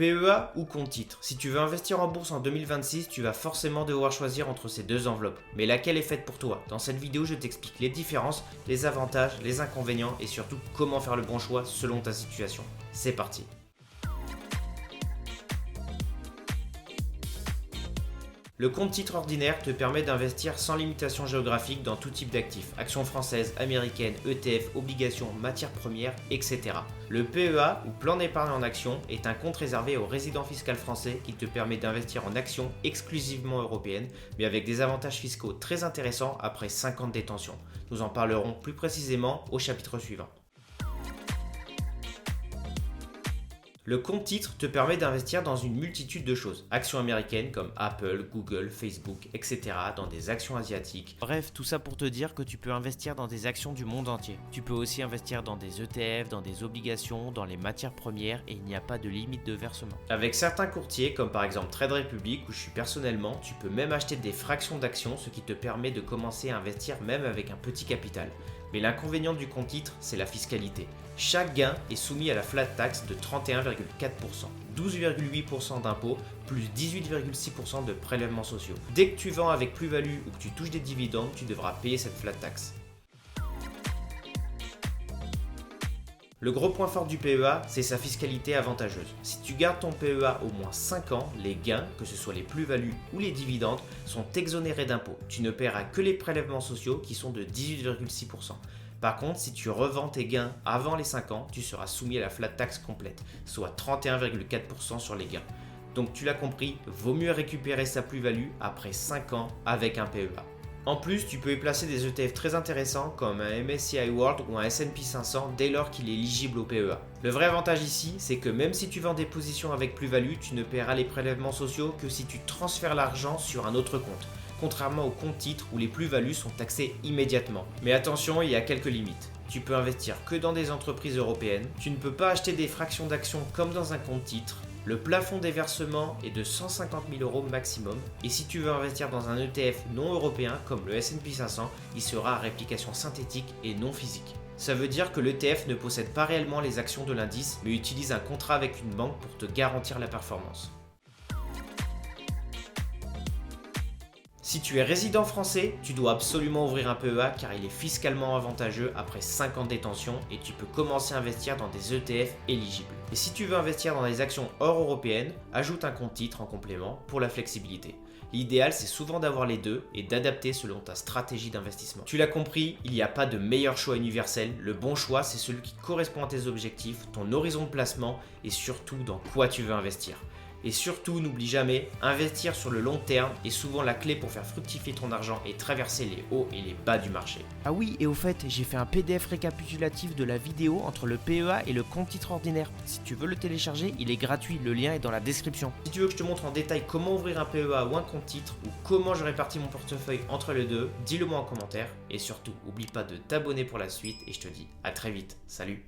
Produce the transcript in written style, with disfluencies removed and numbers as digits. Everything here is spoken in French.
PEA ou compte titre. Si tu veux investir en bourse en 2026, tu vas forcément devoir choisir entre ces deux enveloppes. Mais laquelle est faite pour toi? Dans cette vidéo, je t'explique les différences, les avantages, les inconvénients et surtout comment faire le bon choix selon ta situation. C'est parti! Le compte titre ordinaire te permet d'investir sans limitation géographique dans tout type d'actifs, actions françaises, américaines, ETF, obligations, matières premières, etc. Le PEA ou plan d'épargne en actions est un compte réservé aux résidents fiscaux français qui te permet d'investir en actions exclusivement européennes, mais avec des avantages fiscaux très intéressants après 5 ans de détention. Nous en parlerons plus précisément au chapitre suivant. Le compte titre te permet d'investir dans une multitude de choses. Actions américaines comme Apple, Google, Facebook, etc. Dans des actions asiatiques. Bref, tout ça pour te dire que tu peux investir dans des actions du monde entier. Tu peux aussi investir dans des ETF, dans des obligations, dans les matières premières et il n'y a pas de limite de versement. Avec certains courtiers comme par exemple Trade Republic où je suis personnellement, tu peux même acheter des fractions d'actions, ce qui te permet de commencer à investir même avec un petit capital. Mais l'inconvénient du compte titre, c'est la fiscalité. Chaque gain est soumis à la flat tax de 31,4%, 12,8% d'impôts, plus 18,6% de prélèvements sociaux. Dès que tu vends avec plus-value ou que tu touches des dividendes, tu devras payer cette flat tax. Le gros point fort du PEA, c'est sa fiscalité avantageuse. Si tu gardes ton PEA au moins 5 ans, les gains, que ce soit les plus-values ou les dividendes, sont exonérés d'impôts. Tu ne paieras que les prélèvements sociaux qui sont de 18,6%. Par contre, si tu revends tes gains avant les 5 ans, tu seras soumis à la flat tax complète, soit 31,4% sur les gains. Donc tu l'as compris, vaut mieux récupérer sa plus-value après 5 ans avec un PEA. En plus, tu peux y placer des ETF très intéressants comme un MSCI World ou un S&P 500 dès lors qu'il est éligible au PEA. Le vrai avantage ici, c'est que même si tu vends des positions avec plus-value, tu ne paieras les prélèvements sociaux que si tu transfères l'argent sur un autre compte, contrairement au compte titre où les plus-values sont taxées immédiatement. Mais attention, il y a quelques limites. Tu peux investir que dans des entreprises européennes, tu ne peux pas acheter des fractions d'actions comme dans un compte titre. Le plafond des versements est de 150 000 € maximum et si tu veux investir dans un ETF non européen comme le S&P 500, il sera à réplication synthétique et non physique. Ça veut dire que l'ETF ne possède pas réellement les actions de l'indice mais utilise un contrat avec une banque pour te garantir la performance. Si tu es résident français, tu dois absolument ouvrir un PEA car il est fiscalement avantageux après 5 ans de détention et tu peux commencer à investir dans des ETF éligibles. Et si tu veux investir dans des actions hors européennes, ajoute un compte titre en complément pour la flexibilité. L'idéal, c'est souvent d'avoir les deux et d'adapter selon ta stratégie d'investissement. Tu l'as compris, il n'y a pas de meilleur choix universel. Le bon choix, c'est celui qui correspond à tes objectifs, ton horizon de placement et surtout dans quoi tu veux investir. Et surtout, n'oublie jamais, investir sur le long terme est souvent la clé pour faire fructifier ton argent et traverser les hauts et les bas du marché. Ah oui, et au fait, j'ai fait un PDF récapitulatif de la vidéo entre le PEA et le compte titre ordinaire. Si tu veux le télécharger, il est gratuit, le lien est dans la description. Si tu veux que je te montre en détail comment ouvrir un PEA ou un compte titre ou comment je répartis mon portefeuille entre les deux, dis-le moi en commentaire. Et surtout, n'oublie pas de t'abonner pour la suite et je te dis à très vite. Salut!